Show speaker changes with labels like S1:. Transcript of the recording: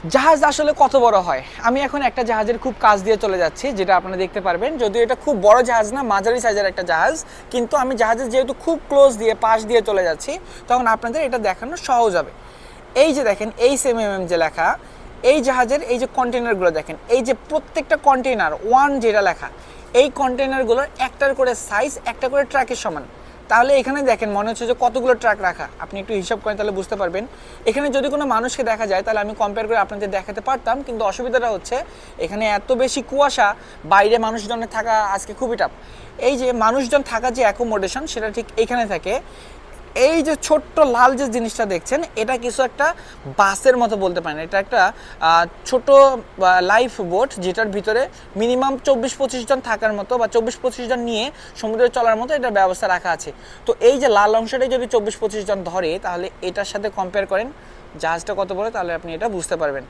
S1: জাহাজ আসলে কত বড় হয়? আমি এখন একটা জাহাজের খুব কাছ দিয়ে চলে যাচ্ছি, যেটা আপনারা দেখতে পারবেন। যদিও এটা খুব বড় জাহাজ না, মাঝারি সাইজের একটা জাহাজ, কিন্তু আমি জাহাজের যেহেতু খুব ক্লোজ দিয়ে পাশ দিয়ে চলে যাচ্ছি, তখন আপনাদের এটা দেখানো সহজ হবে। এই যে দেখেন HMM যে লেখা, এই জাহাজের এই যে কন্টেনারগুলো দেখেন, এই যে প্রত্যেকটা কন্টেনার ওয়ান যেটা লেখা, এই কন্টেনারগুলোর একটার করে সাইজ একটা করে ট্রাকের সমান। তাহলে এখানে দেখেন মনে হচ্ছে যে কতগুলো ট্রাক রাখা, আপনি একটু হিসাব করেন তাহলে বুঝতে পারবেন। এখানে যদি কোনো মানুষকে দেখা যায় তাহলে আমি কম্পেয়ার করে আপনাদের দেখাতে পারতাম, কিন্তু অসুবিধাটা হচ্ছে এখানে এত বেশি কুয়াশা, বাইরে মানুষজনের থাকা আজকে খুবই টাফ। এই যে মানুষজন থাকা যে অ্যাকোমোডেশন, সেটা ঠিক এখানে থাকে। এই যে ছোট্ট লাল যে জিনিসটা দেখছেন, এটা কিছু একটা বাসের মতো বলতে পারেন। এটা একটা ছোট লাইফ বোট, যেটার ভিতরে মিনিমাম 24-25 জন থাকার মতো বা 24-25 জন নিয়ে সমুদ্রে চলার মতো এটার ব্যবস্থা রাখা আছে। তো এই যে লাল অংশটাই যদি 24-25 জন ধরে, তাহলে এটার সাথে কম্পেয়ার করেন জাহাজটা কত বড়, তাহলে আপনি এটা বুঝতে পারবেন।